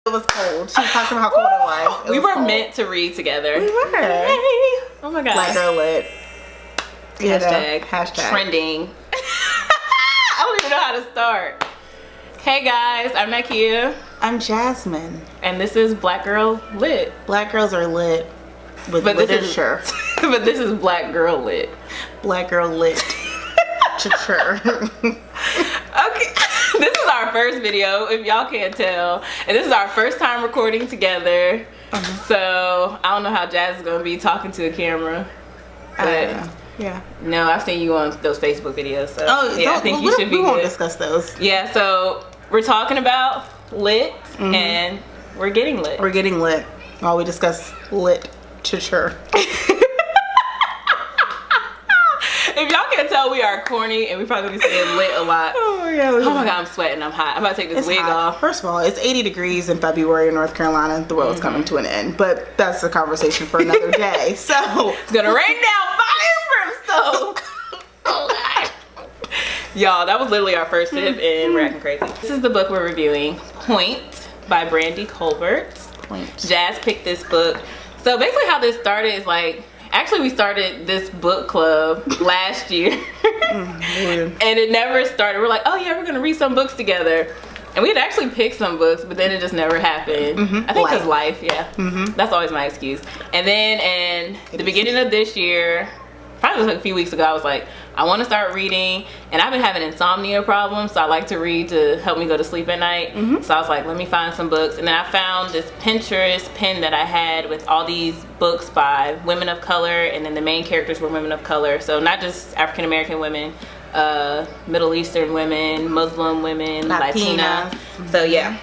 It was cold. She was talking about how cold it was. We were meant to read together. We were. Hey. Oh my god. Black girl lit. Hashtag trending. I don't even know how to start. Hey guys, I'm Nakia. I'm Jasmine. And this is Black Girl Lit. Black girls are lit with literature. But this is Black Girl Lit. Black girl lit. Literature. Okay. This is our first video, if y'all can't tell. And this is our first time recording together. So I don't know how Jazz is gonna be talking to a camera. But yeah. No, I've seen you on those Facebook videos. So yeah, I think you should be We won't good. discuss those. Yeah, so we're talking about lit and we're getting lit. We're getting lit while we discuss literature. If y'all can't tell, we are corny and we probably be saying lit a lot. Oh yeah. Oh my god, I'm sweating. I'm hot. I'm about to take this wig off. First of all, it's 80 degrees in February in North Carolina. The world's coming to an end, but that's a conversation for another day. So it's gonna rain down fire and brimstone. Oh god. Y'all, that was literally our first sip and we're acting crazy. This is the book we're reviewing, Pointe by Brandy Colbert. Pointe. Jazz picked this book. So basically how this started is like, actually we started this book club last year and it never started. We're like, oh yeah, we're gonna read some books together. And we had actually picked some books, but then it just never happened. I think because life, that's always my excuse. And then in the beginning of this year, probably like a few weeks ago, I was like, I want to start reading, and I've been having insomnia problems, so I like to read to help me go to sleep at night. So I was like, let me find some books, and then I found this Pinterest pin that I had with all these books by women of color, and then the main characters were women of color, so not just African American women, Middle Eastern women, Muslim women, Latina. So yeah.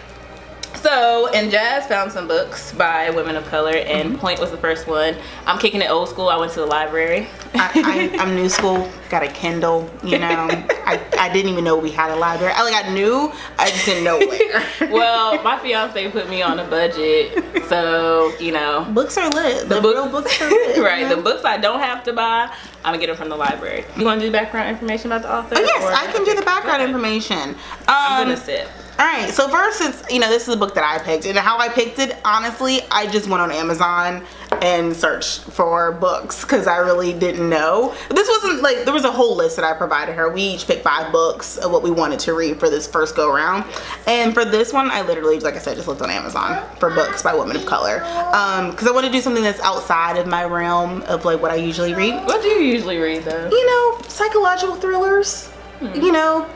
So, and Jazz found some books by women of color, and Pointe was the first one. I'm kicking it old school. I went to the library. I'm new school. Got a Kindle. You know, I didn't even know we had a library. I knew, I just didn't know where. Well, my fiance put me on a budget, so you know. Books are lit. The real books are lit. Right. You know? The books I don't have to buy, I'm gonna get them from the library. You want to do background information about the author? Oh yes, I can do the background information. I'm gonna sip. Alright, so first, since, you know, this is a book that I picked, and how I picked it, honestly, I just went on Amazon and searched for books, because I really didn't know. This wasn't, like, there was a whole list that I provided her. We each picked 5 books of what we wanted to read for this first go-around, and for this one, I literally, like I said, just looked on Amazon for books by women of color, because I want to do something that's outside of my realm of, like, what I usually read. What do you usually read, though? You know, psychological thrillers, you know,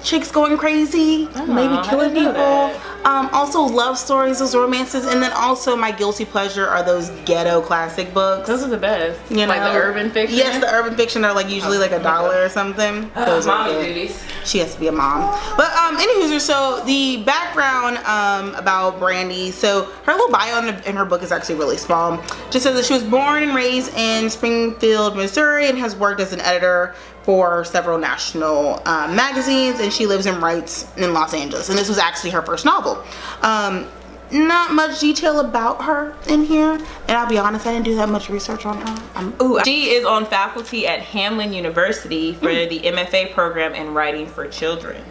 chicks going crazy, maybe killing people. Also love stories, those romances, and then also my guilty pleasure are those ghetto classic books. Those are the best. You know, like the urban fiction? Yes, the urban fiction are like usually like $1 or something. Those are mommy good. duties. She has to be a mom. But anywho, so the background about Brandy, so her little bio in her book is actually really small. Just says that she was born and raised in Springfield, Missouri, and has worked as an editor for several national magazines, and she lives and writes in Los Angeles, and this was actually her first novel. Not much detail about her in here, and I'll be honest, I didn't do that much research on her. She is on faculty at Hamlin University for the MFA program in writing for children.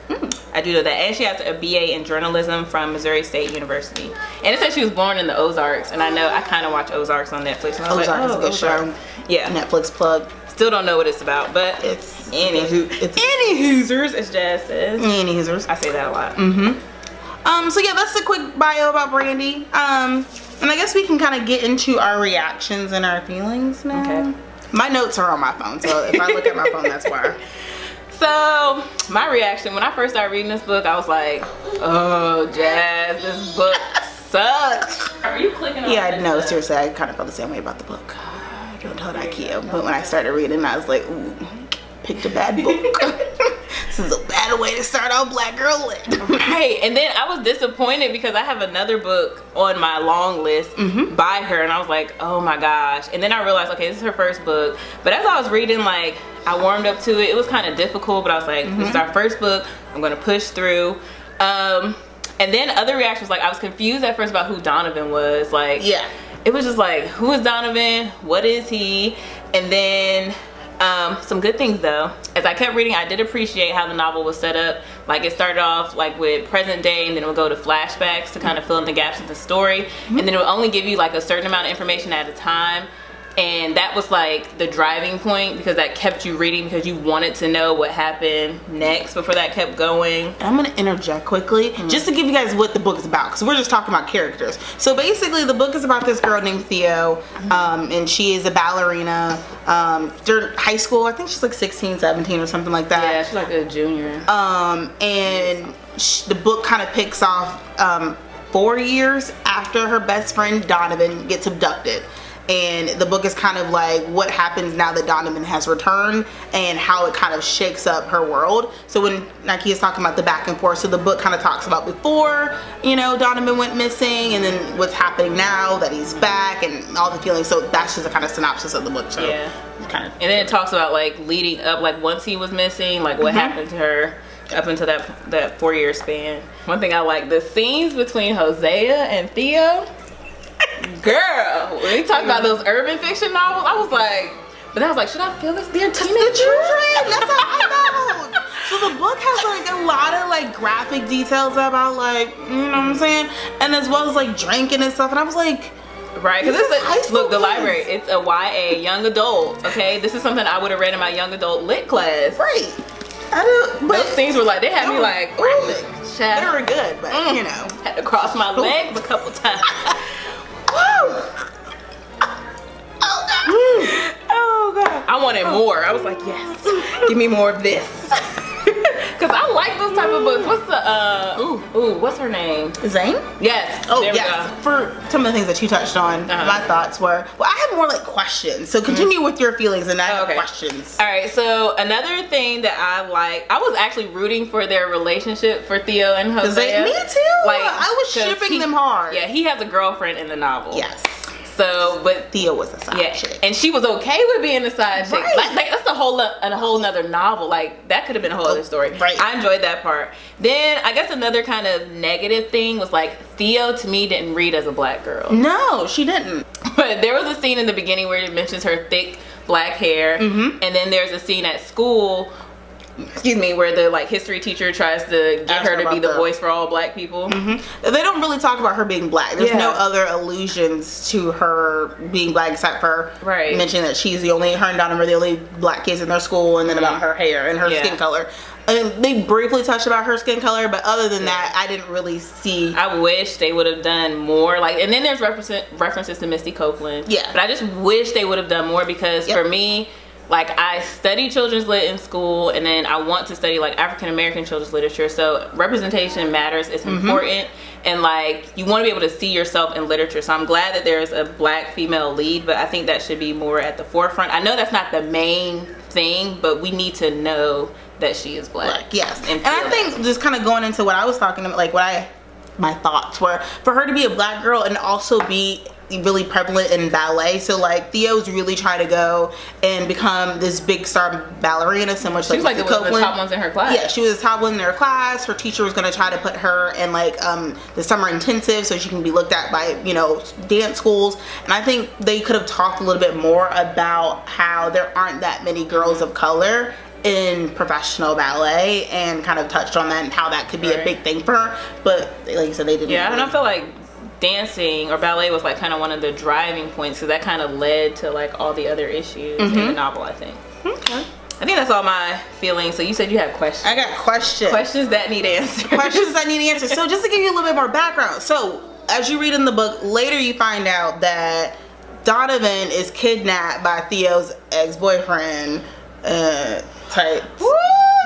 I do know that, and she has a BA in journalism from Missouri State University. And it says she was born in the Ozarks, and I know I kind of watch Ozarks on Netflix. And I was Ozark is a good show. Yeah, Netflix plug. Still don't know what it's about, but It's any hoosers, as Jazz says. Any hoosers. I say that a lot. So yeah, that's a quick bio about Brandy. And I guess we can kind of get into our reactions and our feelings now. Okay. My notes are on my phone, so if I look at my phone, that's why. So, my reaction, when I first started reading this book, I was like, oh, Jazz, this book sucks. Are you clicking on Yeah, this no, stuff? seriously, I kind of felt the same way about the book. Don't tell Ikea, but when I started reading, I was like, ooh, picked a bad book. This is a bad way to start out Black Girl Lit. Right, and then I was disappointed because I have another book on my long list by her, and I was like, oh my gosh. And then I realized, okay, this is her first book. But as I was reading, like, I warmed up to it. It was kind of difficult, but I was like, this is our first book. I'm gonna push through. And then other reactions, like, I was confused at first about who Donovan was. Like, Yeah. It was just like, who is Donovan? What is he? And then some good things though. As I kept reading, I did appreciate how the novel was set up Like it started off like with present day, and then it would go to flashbacks to kind of fill in the gaps of the story, and then it would only give you like a certain amount of information at a time. And that was like the driving point, because that kept you reading because you wanted to know what happened next before that kept going. I'm gonna interject quickly just to give you guys what the book is about, because we're just talking about characters. So basically the book is about this girl named Theo, and she is a ballerina during high school. I think she's like 16, 17 or something like that. Yeah, she's like a junior. And the book kind of picks off 4 years after her best friend Donovan gets abducted. And the book is kind of like what happens now that Donovan has returned and how it kind of shakes up her world. So when Nike is talking about the back and forth, so the book kind of talks about before, you know, Donovan went missing, and then what's happening now that he's back and all the feelings. So that's just a kind of synopsis of the book. So yeah. Kind of, and then it talks about like leading up, like once he was missing, like what happened to her up until that 4 year span. One thing I like, the scenes between Hosea and Theo. Girl, when we talk about those urban fiction novels, I was like, but I was like, should I feel this? They're teenagers. That's how I felt. So the book has like a lot of like graphic details about like, you know what I'm saying, and as well as like drinking and stuff. And I was like, right, because it's look, the kids. library, it's a YA, young adult. Okay, this is something I would have read in my young adult lit class. Right. I don't. But those scenes were like, they had me like, ooh, they were good, but you know, had to cross my legs a couple times. Oh god, I wanted more. I was like, yes, give me more of this. Because I like those type of books. What's the what's her name? Zane? Yes. Oh there we yes. go. For some of the things that you touched on, my thoughts were, well, I have more like questions. So continue with your feelings and I have questions. All right. So another thing that I was actually rooting for their relationship for Theo and Hosea. Me too. Like I was shipping them hard. Yeah, he has a girlfriend in the novel. Yes. So, but Theo was a side chick, and she was okay with being a side chick. Like that's a whole nother novel. Like that could have been a whole other story. Right. I enjoyed that part. Then I guess another kind of negative thing was like Theo to me didn't read as a black girl. No, she didn't. But there was a scene in the beginning where it mentions her thick black hair, and then there's a scene at school. Excuse me, where the like history teacher tries to get her to be the voice for all black people. They don't really talk about her being black. There's no other allusions to her being black except for mentioning that she's her and Donovan are the only black kids in their school, and then about her hair and her skin color. And they briefly touched about her skin color, but other than that, I didn't really see. I wish they would have done more. Like, and then there's references to Misty Copeland. Yeah. But I just wish they would have done more, because for me, like I study children's lit in school, and then I want to study like African American children's literature. So representation matters. It's important, and like you want to be able to see yourself in literature. So I'm glad that there's a black female lead, but I think that should be more at the forefront. I know that's not the main thing, but we need to know that she is black. Yes, and I think just kind of going into what I was talking about, like my thoughts were for her to be a black girl and also be really prevalent in ballet. So like Theo's really trying to go and become this big star ballerina, so much. She was like the top ones in her class. Yeah, she was the top one in her class. Her teacher was going to try to put her in like the summer intensive so she can be looked at by, you know, dance schools. And I think they could have talked a little bit more about how there aren't that many girls of color in professional ballet, and kind of touched on that and how that could be a big thing for her. But like you said, they didn't. Yeah, and I feel like dancing or ballet was like kind of one of the driving points, because that kind of led to like all the other issues in the novel, I think. Okay. I think that's all my feelings. So you said you have questions. I got questions. Questions that need answers. Questions that need answers. So just to give you a little bit more background. So as you read in the book, later you find out that Donovan is kidnapped by Theo's ex-boyfriend type. Woo!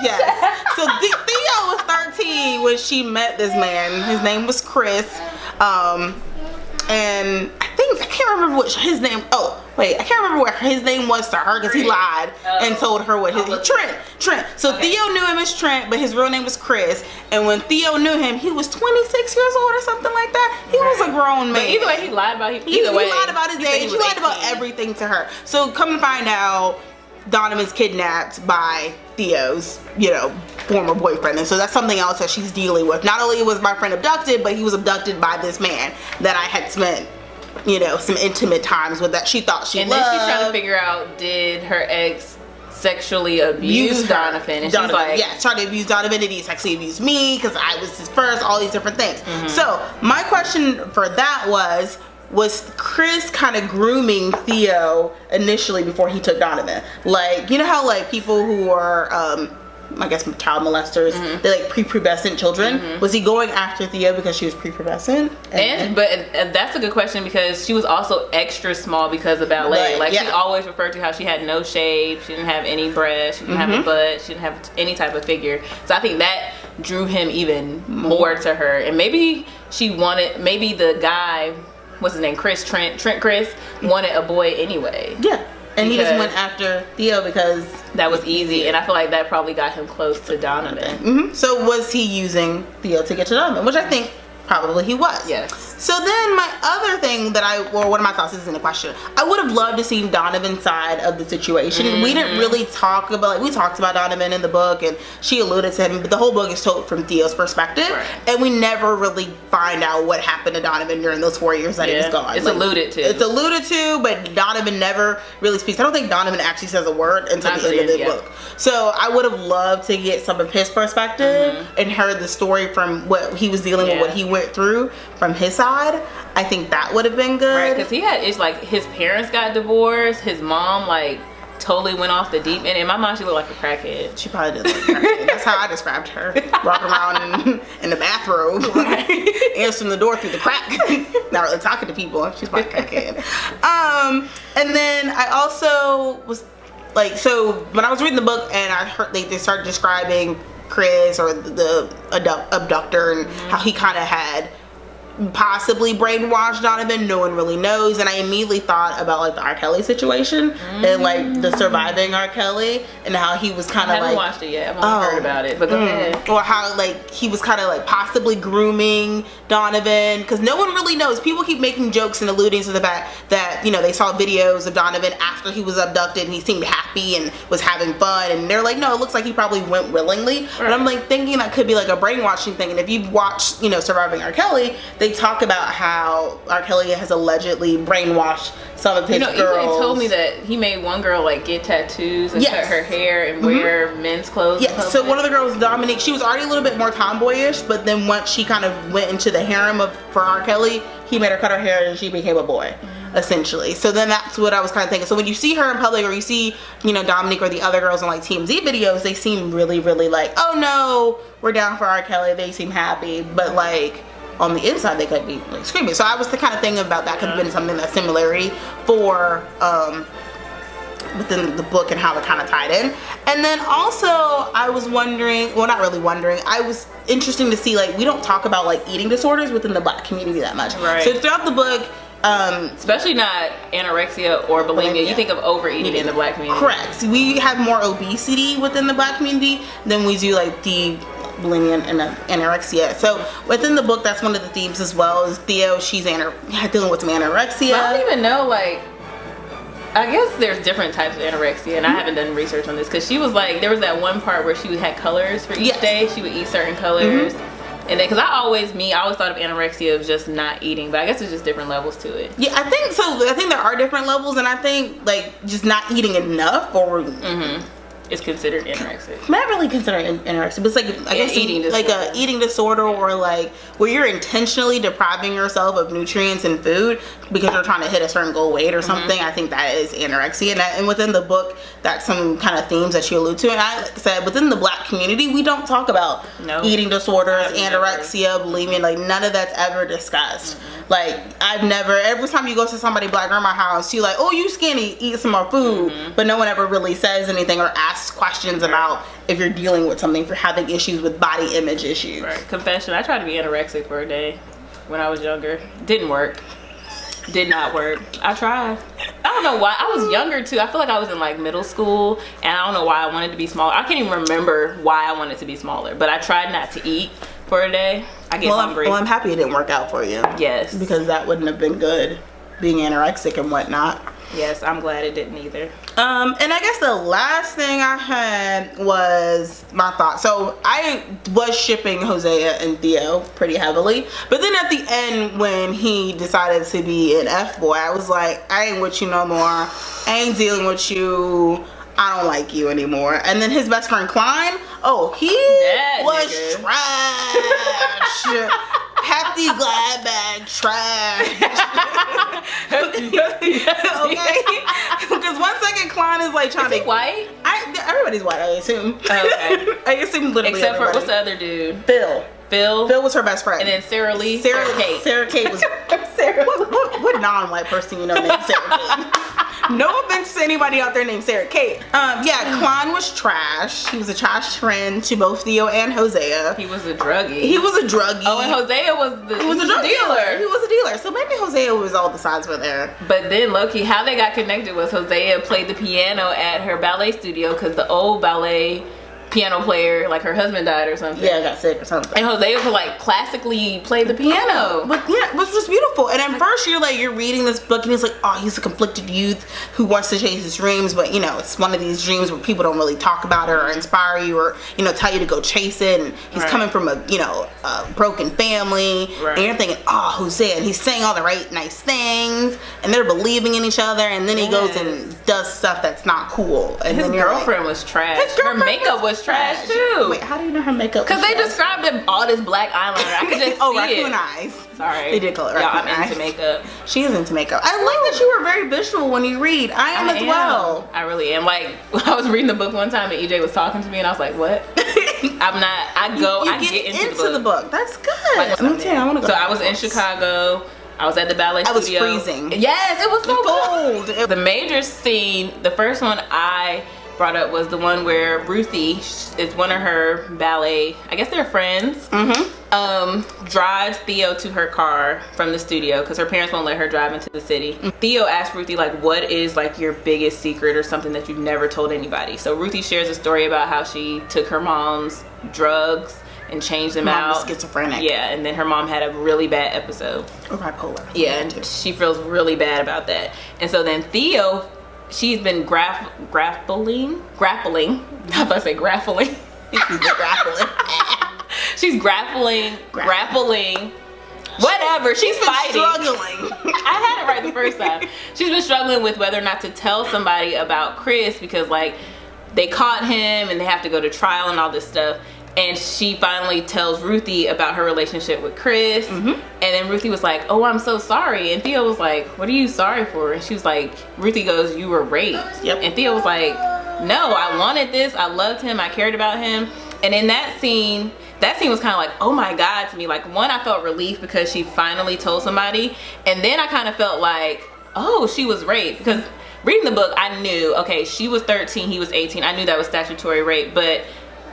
Yes. So Theo was 13 when she met this man. His name was Chris. And I can't remember what his name. Oh wait, I can't remember what his name was to her, because he lied and told her what his Trent. So Theo knew him as Trent, but his real name was Chris. And when Theo knew him, he was 26 years old or something like that. He was a grown man. But either way, he lied about he lied about his age. He lied about everything to her. So come to find out, Donovan's kidnapped by Theo's, you know, former boyfriend, and so that's something else that she's dealing with. Not only was my friend abducted, but he was abducted by this man that I had spent, you know, some intimate times with, that she thought she loved. And then she's trying to figure out, did her ex sexually abused Donovan, and Donovan, she's like, yeah, tried to abuse Donovan, and he sexually abused me because I was his first, all these different things. So my question for that was Chris kind of grooming Theo initially before he took Donovan? Like, you know how like people who are I guess child molesters, they like prepubescent children. Was he going after Theo because she was prepubescent? But that's a good question, because she was also extra small because of ballet. Like, she always referred to how she had no shape, she didn't have any breasts, she didn't have a butt, she didn't have any type of figure. So I think that drew him even more to her. And maybe maybe the guy, what's his name, Trent Chris, wanted a boy anyway. Yeah. And he just went after Theo because that was easy, and I feel like that probably got him close to Donovan. So was he using Theo to get to Donovan? Which I think probably he was. Yes. So then my other thing that one of my thoughts is in the question. I would have loved to see Donovan's side of the situation. We didn't really talk about, like, we talked about Donovan in the book, and she alluded to him, but the whole book is told from Theo's perspective, and we never really find out what happened to Donovan during those 4 years that he was gone. It's alluded to. It's alluded to, but Donovan never really speaks. I don't think Donovan actually says a word until the end of the book. So I would have loved to get some of his perspective and heard the story from what he was dealing with, what he went through from his side. I think that would have been good. Right, because it's like his parents got divorced, his mom like totally went off the deep end. In my mind, she looked like a crackhead. She probably did look like a crackhead. That's how I described her. Walking around in the bathrobe, answering the door through the crack. Not really talking to people. She's probably a crackhead. And then I also was like, so when I was reading the book and I heard they started describing Chris or the abductor and how he kind of had possibly brainwashed Donovan, no one really knows. And I immediately thought about like the R. Kelly situation and like the surviving R. Kelly and how he was kind of like, I haven't watched it yet, I've only heard about it, but go ahead. Or how like he was kind of like possibly grooming Donovan, because no one really knows. People keep making jokes and alluding to the fact that, you know, they saw videos of Donovan after he was abducted and he seemed happy and was having fun, and they're like, no, it looks like he probably went willingly. But I'm like thinking that could be like a brainwashing thing. And if you've watched, you know, Surviving R. Kelly, they talk about how R. Kelly has allegedly brainwashed some of his girls. Even told me that he made one girl like get tattoos and cut her hair and wear men's clothes. Yeah, so one of the girls, Dominique, she was already a little bit more tomboyish, but then once she kind of went into the harem for R. Kelly, he made her cut her hair and she became a boy, essentially. So then that's what I was kind of thinking. So when you see her in public, or you see, you know, Dominique or the other girls on like TMZ videos, they seem really, really like, oh no, we're down for R. Kelly. They seem happy, but like on the inside they could be like screaming. So I was the kind of thinking about that could have been something that similarity for within the book and how it kind of tied in. And then also I was wondering, well, not really wondering, I was interesting to see, like, we don't talk about like eating disorders within the Black community that much. Right. So throughout the book, especially not anorexia or bulimia. You think of overeating in the Black community. Correct. We have more obesity within the Black community than we do like the bulimia and anorexia. So within the book, that's one of the themes as well. Is Theo, she's dealing with some anorexia. But I don't even know, like, I guess there's different types of anorexia, and I haven't done research on this, because she was like, there was that one part where she had colors for each day. She would eat certain colors. And then, because I always thought of anorexia of just not eating, but I guess there's just different levels to it. Yeah, I think so. I think there are different levels, and I think like just not eating enough or It's considered anorexic. Not really considered anorexia, but it's like, I guess eating disorder. Like a eating disorder, or like where you're intentionally depriving yourself of nutrients and food because you're trying to hit a certain goal weight or something. I think that is anorexia, and within the book, that's some kind of themes that you allude to. And like I said, within the Black community, we don't talk about eating disorders, anorexia, bulimia. Like none of that's ever discussed. Like I've never. Every time you go to somebody Black grandma's house, you like, oh, you skinny, eat some more food. But no one ever really says anything or asks questions about if you're dealing with something, for having issues with body image issues. Right. Confession, I tried to be anorexic for a day when I was younger. Didn't work. Did not work. I tried. I don't know why. I was younger too. I feel like I was in like middle school, and I don't know why I wanted to be smaller. I can't even remember why I wanted to be smaller, but I tried not to eat for a day. I get hungry. Well, I'm happy it didn't work out for you. Yes. Because that wouldn't have been good, being anorexic and whatnot. Yes, I'm glad it didn't either. And I guess the last thing I had was my thoughts. So I was shipping Hosea and Theo pretty heavily, but then at the end when he decided to be an F-boy, I was like, I ain't with you no more. I ain't dealing with you. I don't like you anymore. And then his best friend Klein, oh, he was trash. Hefty glad bag trash. Okay? Because 1 second Klein is like trying to white? Everybody's white, I assume. Okay. I assume literally except everybody. For what's the other dude? Phil was her best friend. And then Sarah Lee. Sarah Kate was what non-white person you know named Sarah Kate? No offense to anybody out there named Sarah Kate. Yeah, Klein was trash. He was a trash friend to both Theo and Hosea. He was a druggie. Oh, and Hosea was a dealer. He was a dealer. So maybe Hosea was all the sides were there. But then low-key, how they got connected was Hosea played the piano at her ballet studio because the old ballet piano player, like her husband died or something. Yeah, got sick or something. And Hosea could like classically play the piano. But yeah, it was just beautiful. And at first you're reading this book and he's like, oh, he's a conflicted youth who wants to chase his dreams, but you know, it's one of these dreams where people don't really talk about it or inspire you or, you know, tell you to go chase it. And he's coming from a, you know, a broken family. Right. And you're thinking, oh, Hosea, and he's saying all the right nice things and they're believing in each other, and then he goes and does stuff that's not cool. And his then girlfriend was trash. Her makeup was trash too. Wait, how do you know her makeup? Because they described it all this black eyeliner. I could just see raccoon it. eyes. Sorry, they did call it raccoon eyes. I'm into makeup. She is into makeup. I like that you are very visual when you read. I am as well. I really am. Like I was reading the book one time and EJ was talking to me and I was like, what? I'm not. I get into the book. That's good. Like, I'm telling you, I want to go. So I was in Chicago. I was at the ballet studio. I was freezing. Yes, it was so cold. The major scene, the first one I brought up was the one where Ruthie is one of her ballet, I guess they're friends, drives Theo to her car from the studio because her parents won't let her drive into the city. Theo asks Ruthie like, what is like your biggest secret or something that you've never told anybody? So Ruthie shares a story about how she took her mom's drugs and changed them out. Mom was schizophrenic. Yeah, and then her mom had a really bad episode. Or bipolar. Yeah, and she feels really bad about that. And so then Theo, she's been grappling. How about I say grappling? She's grappling. Whatever. She's fighting. Struggling. I had it right the first time. She's been struggling with whether or not to tell somebody about Chris because like they caught him and they have to go to trial and all this stuff. And she finally tells Ruthie about her relationship with Chris. And then Ruthie was like, oh, I'm so sorry. And Theo was like, what are you sorry for? And she was like, Ruthie goes, you were raped. Yep. And Theo was like, no, I wanted this. I loved him. I cared about him. And in that scene was kind of like, oh my God to me. Like, one, I felt relief because she finally told somebody. And then I kind of felt like, oh, she was raped. Because reading the book, I knew, okay, she was 13, he was 18. I knew that was statutory rape. But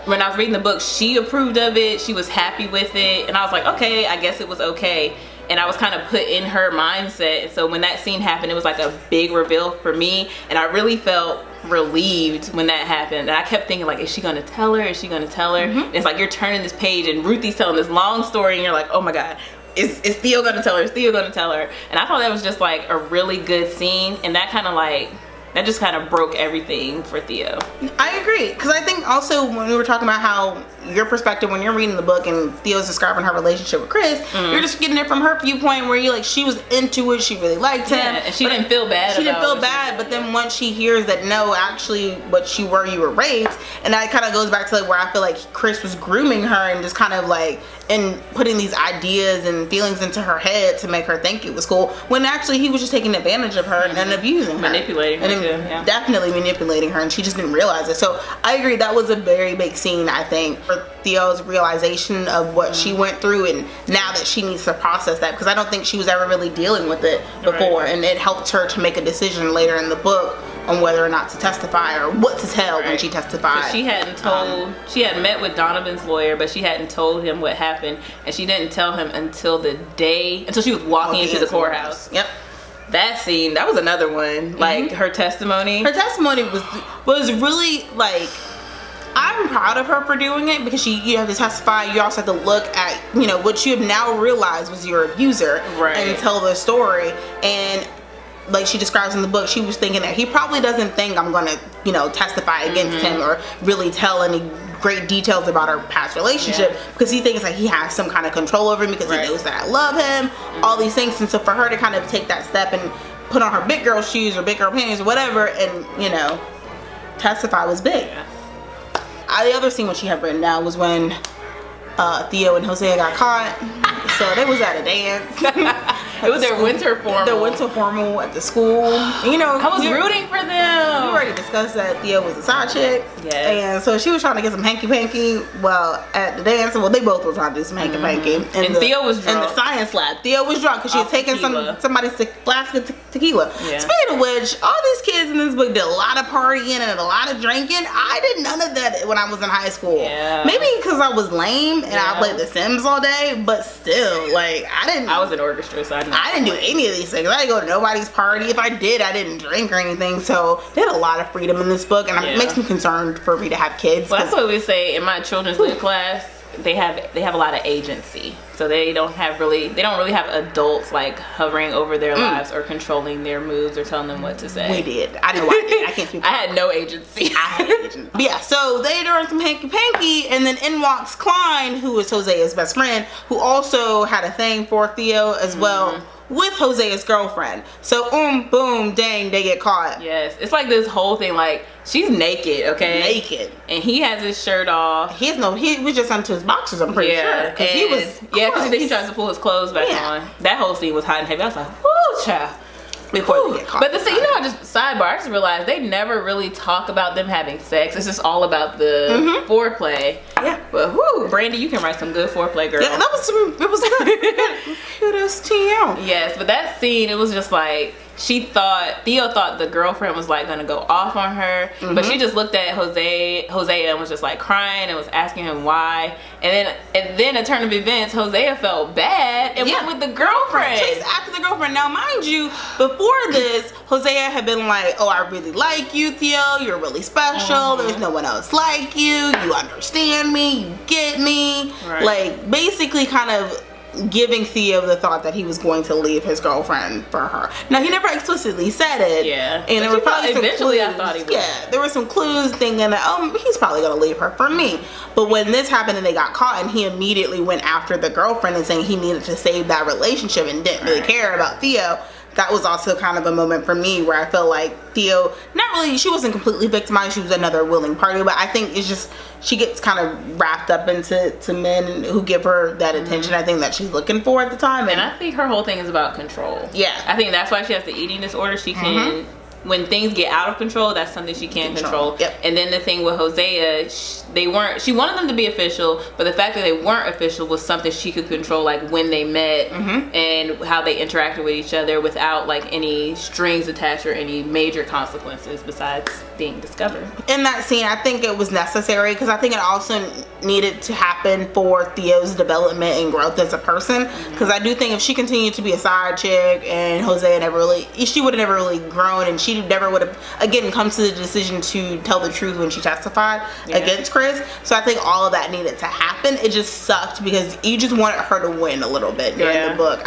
when I was reading the book, she approved of it. She was happy with it. And I was like, okay, I guess it was okay. And I was kind of put in her mindset. And so when that scene happened, it was like a big reveal for me. And I really felt relieved when that happened. And I kept thinking like, is she gonna tell her? Is she gonna tell her? And it's like you're turning this page and Ruthie's telling this long story and you're like, oh my God, is Theo gonna tell her? Is Theo gonna tell her? And I thought that was just like a really good scene. And that kind of like, that just kind of broke everything for Theo. I agree, because I think also when we were talking about how your perspective when you're reading the book and Theo's describing her relationship with Chris, you're just getting it from her viewpoint where you're like, she was into it, she really liked him. And she didn't feel bad. She didn't feel bad, but then once she hears that no, actually what you were raped, and that kind of goes back to like where I feel like Chris was grooming her and just kind of like and putting these ideas and feelings into her head to make her think it was cool, when actually he was just taking advantage of her and abusing her. Manipulating her too, yeah. Definitely manipulating her, and she just didn't realize it. So I agree, that was a very big scene, I think, for Theo's realization of what she went through, and now that she needs to process that, because I don't think she was ever really dealing with it before, and it helped her to make a decision later in the book on whether or not to testify or what to tell when she testified. She hadn't told, she had met with Donovan's lawyer, but she hadn't told him what happened, and she didn't tell him until she was walking into the courthouse. Yep. That scene, that was another one. Like her testimony. Her testimony was really like, I'm proud of her for doing it, because you have to testify. You also have to look at, you know, what you have now realized was your abuser, and tell the story. And like she describes in the book, she was thinking that he probably doesn't think I'm gonna, you know, testify against him or really tell any great details about our past relationship, because he thinks like he has some kind of control over me because he knows that I love him, all these things. And so for her to kind of take that step and put on her big girl shoes or big girl panties or whatever, and you know, testify was big. Yeah. The other scene what she had written down was when Theo and Hosea got caught. So they was at a dance. It was their winter formal. Their winter formal at the school. You know, I was rooting for them. We already discussed that Theo was a side chick. Yes. And so she was trying to get some hanky-panky while at the dance. Well, they both were trying to do some hanky-panky. And Theo was drunk. In the science lab. Theo was drunk because she had taken somebody's flask of tequila. Yeah. Speaking of which, all these kids in this book did a lot of partying and a lot of drinking. I did none of that when I was in high school. Yeah. Maybe because I was lame and I played The Sims all day, but still, like, I was in orchestra, so I didn't do any of these things. I didn't go to nobody's party. If I did, I didn't drink or anything. So they had a lot of freedom in this book, and it makes me concerned for me to have kids. Well, that's what we say in my children's lit class. They have a lot of agency, so they don't really have adults like hovering over their lives or controlling their moves or telling them what to say. We did. I know I did. I can't speak. I had no agency. I had agency. But yeah, so they doing some hanky panky, and then in walks Klein, who is Hosea's best friend, who also had a thing for Theo as well. With Hosea's girlfriend. So boom, dang, they get caught. Yes, it's like this whole thing, like she's naked, okay? Naked. And he has his shirt off. He was just onto his boxers, I'm pretty sure. Because he was because he tries to pull his clothes back on. That whole scene was hot and heavy. I was like, whoo, child. Before they get caught. But the thing, I just realized they never really talk about them having sex. It's just all about the foreplay. Yeah. But whoo, Brandy, you can write some good foreplay, girl. Yeah, it was good. Kudos to you. Yes, but that scene, it was just like Theo thought the girlfriend was like gonna go off on her, but she just looked at Hosea and was just like crying and was asking him why. And then a turn of events, Hosea felt bad and went with the girlfriend. Chased after the girlfriend. Now, mind you, before this, Hosea had been like, "Oh, I really like you, Theo. You're really special. There's no one else like you. You understand me. You get me." Right. Like, basically, kind of giving Theo the thought that he was going to leave his girlfriend for her. Now, he never explicitly said it. Yeah. And there were probably some eventually clues. I thought he would. Yeah, there were some clues thinking that, he's probably going to leave her for me. But when this happened and they got caught, and he immediately went after the girlfriend and saying he needed to save that relationship and didn't really care about Theo, that was also kind of a moment for me where I felt like Theo, she wasn't completely victimized, she was another willing party, but I think it's just, she gets kind of wrapped up into men who give her that attention, I think, that she's looking for at the time. And I think her whole thing is about control. Yeah. I think that's why she has the eating disorder. She can, when things get out of control, that's something she can't control. Yep. And then the thing with Hosea, she wanted them to be official, but the fact that they weren't official was something she could control, like when they met and how they interacted with each other without like any strings attached or any major consequences besides being discovered. In that scene, I think it was necessary because I think it also needed to happen for Theo's development and growth as a person, because I do think if she continued to be a side chick and Hosea she would have never really grown, and she never would have again come to the decision to tell the truth when she testified against Chris. So I think all of that needed to happen. It just sucked because you just wanted her to win a little bit during the book.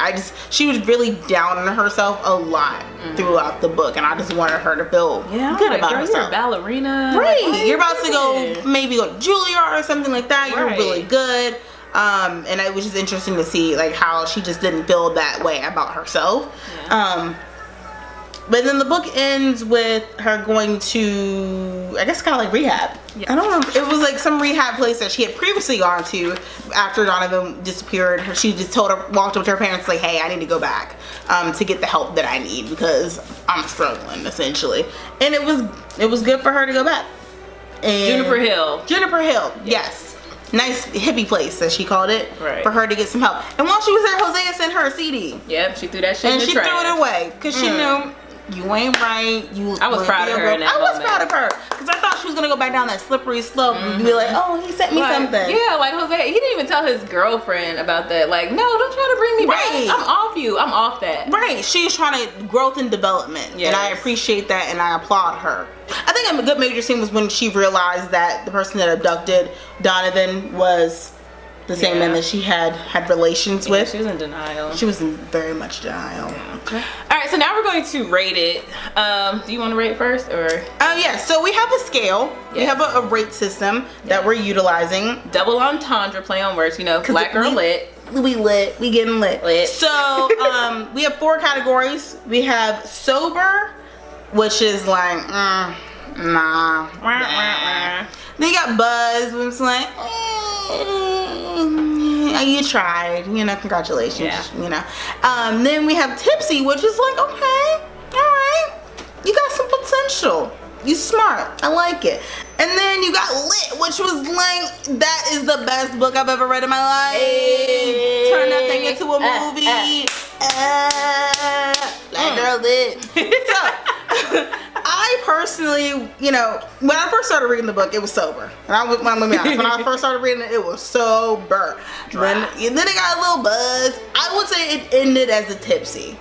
She was really down on herself a lot throughout the book, and I just wanted her to feel good about herself. You're a ballerina, right? You're about to go maybe go to Juilliard or something like that. You're really good. And it was just interesting to see like how she just didn't feel that way about herself. But then the book ends with her going to, I guess, kind of like rehab. I don't know. It was like some rehab place that she had previously gone to after Donovan disappeared. She just walked up to her parents like, "Hey, I need to go back to get the help that I need because I'm struggling," essentially. And it was good for her to go back. And Juniper Hill, yes. Nice hippie place, as she called it, for her to get some help. And while she was there, Hosea sent her a CD. Yep, she threw that shit in the trash. And she threw it away because she knew you ain't right. I was proud of her in that moment. I was proud of her because I thought she was gonna go back down that slippery slope and be like, "Oh, he sent me something." Yeah, like Hosea, he didn't even tell his girlfriend about that. Like, no, don't try to bring me back. I'm off you. I'm off that. Right. She was trying to growth and development, and I appreciate that, and I applaud her. I think a good major scene was when she realized that the person that abducted Donovan was the same man that she had relations with. She was in denial. She was in very much denial. Okay. All right, so now we're going to rate it. Do you want to rate first, or? Oh yeah. So we have a scale. We have a rate system that we're utilizing. Double entendre, play on words. You know, black girl lit. We lit. We getting lit. So we have 4 categories. We have sober, which is like Nah. Then you got Buzz, which is like, you tried, you know, congratulations, you know. Then we have Tipsy, which is like, okay, all right, you got some potential. You smart, I like it. And then you got Lit, which was like, that is the best book I've ever read in my life. Hey. Turn that thing into a movie. Black girl Lit. So, I personally, you know, when I first started reading the book, it was sober. And I'm gonna be honest, when I first started reading it, it was sober. Then it got a little buzz. I would say it ended as a Tipsy.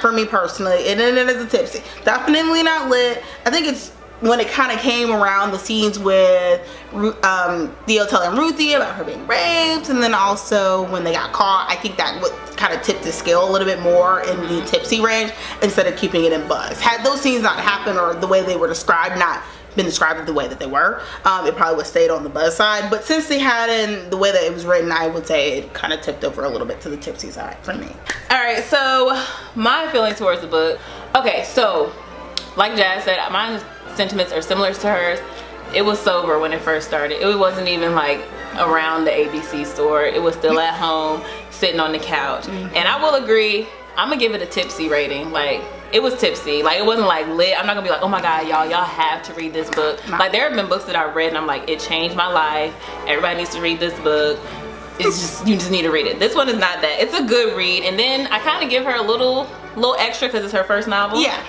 For me personally, it ended as a Tipsy. Definitely not Lit. I think it's when it kind of came around the scenes with Theo telling Ruthie about her being raped, and then also when they got caught, I think that would kind of tip the scale a little bit more in the Tipsy range instead of keeping it in Buzz. Had those scenes not happened, or the way they were described not been described the way that they were, it probably would have stayed on the Buzz side. But since they had in the way that it was written, I would say it kind of tipped over a little bit to the Tipsy side for me. All right, so my feelings towards the book. Okay, so like Jazz said, my sentiments are similar to hers. It was sober when it first started. It wasn't even like around the ABC store. It was still at home, sitting on the couch. And I will agree, I'm gonna give it a Tipsy rating. Like, it was Tipsy. Like, it wasn't like Lit. I'm not gonna be like, oh my god, y'all have to read this book. Like, there have been books that I've read and I'm like, it changed my life. Everybody needs to read this book. It's just, you just need to read it. This one is not that. It's a good read. And then I kind of give her a little extra because it's her first novel. Yeah.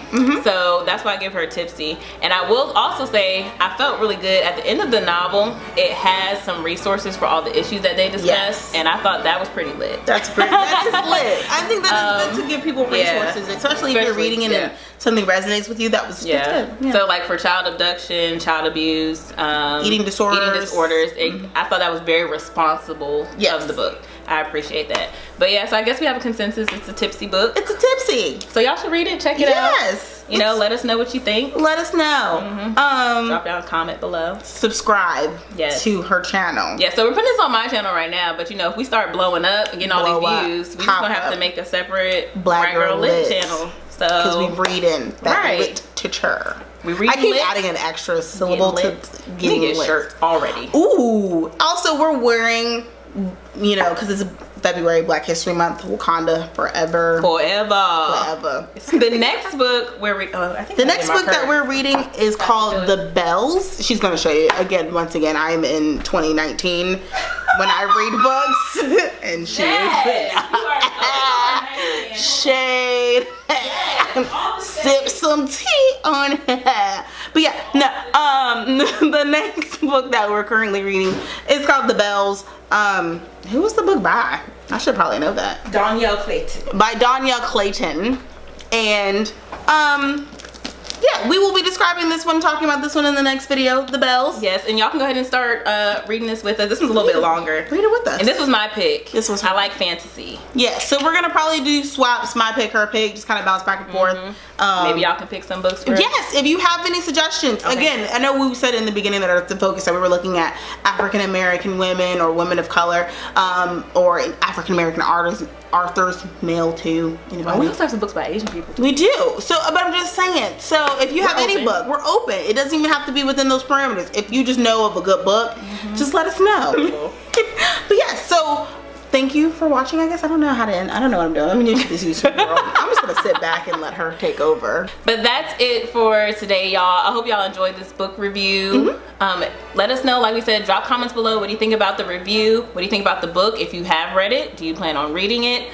So that's why I give her a Tipsy. And I will also say I felt really good at the end of the novel. It has some resources for all the issues that they discussed, and I thought that was pretty lit. That's pretty. That is lit. I think that is good to give people resources, especially if you're reading it and something resonates with you. That was good. So like for child abduction, child abuse, eating disorders. I thought that was very responsible of the book. I appreciate that. But yeah, so I guess we have a consensus. It's a Tipsy book. It's a Tipsy. So y'all should read it. Check it out. Yes. You know, let us know what you think. Let us know. Drop down a comment below. Subscribe to her channel. Yeah, so we're putting this on my channel right now. But you know, if we start blowing up and getting all these views, we're just going to have to make a separate Black Girl Lit channel. So, because we reading that literature. I keep adding an extra syllable to getting lit. Shirts already. Ooh. Also, we're wearing, you know, because it's February, Black History Month, Wakanda forever. Forever. The next book that we're reading is called The Bells. She's going to show you again. Once again, I am in 2019 when I read books, and she is shade. Sip some tea on her. But yeah, no. The next book that we're currently reading is called The Bells. Who was the book by? I should probably know that. Danielle Clayton. By Danielle Clayton. And yeah, we will be describing this one, talking about this one in the next video, The Bells. Yes, and y'all can go ahead and start reading this with us. This one's a little bit longer. Read it with us. And this was my pick. I like fantasy. Yeah, so we're gonna probably do swaps, my pick, her pick, just kind of bounce back and forth. Maybe y'all can pick some books for us. Yes, if you have any suggestions. Okay. Again, I know we said in the beginning that the focus that we were looking at African American women or women of color, or African American authors, male too. You know, we also have some books by Asian people too. We do. So, but I'm just saying. So, if you have any book, we're open. It doesn't even have to be within those parameters. If you just know of a good book, just let us know. But yeah, so thank you for watching. I guess I don't know how to end. I don't know what I'm doing. I'm new to this YouTube world. I'm just gonna sit back and let her take over. But that's it for today, y'all. I hope y'all enjoyed this book review. Let us know, like we said, drop comments below. What do you think about the review? What do you think about the book? If you have read it, do you plan on reading it?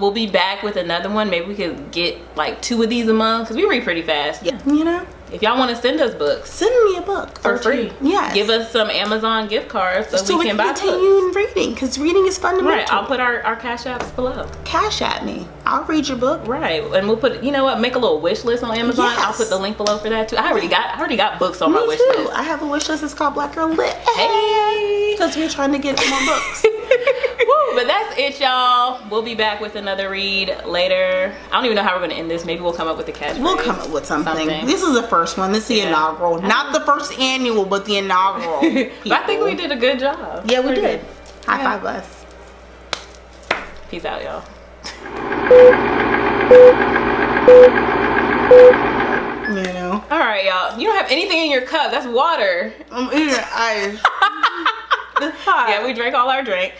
We'll be back with another one. Maybe we could get like 2 of these a month because we read pretty fast. Yeah, you know. If y'all want to send us books, send me a book for free. Yes. Give us some Amazon gift cards so we can buy continue reading, because reading is fundamental. Right. I'll put our cash apps below. Cash at me. I'll read your book. Right. And we'll put, you know what, make a little wish list on Amazon. Yes. I'll put the link below for that too. I already got books on my wish list. I have a wish list. It's called Black Girl Lit. Hey. Because we're trying to get more books. Woo, but that's it, y'all. We'll be back with another read later. I don't even know how we're going to end this. Maybe we'll come up with a catchphrase. We'll come up with something. This is the first one. This is the inaugural. Not the first annual, but the inaugural. But I think we did a good job. Yeah, we did. High five us. Peace out, y'all. You know. All right, y'all. You don't have anything in your cup. That's water. I'm eating ice. It's hot. Yeah, we drank all our drink.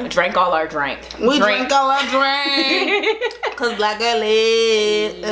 Drank all our drink. We drank all our drink. Cause black girl lit.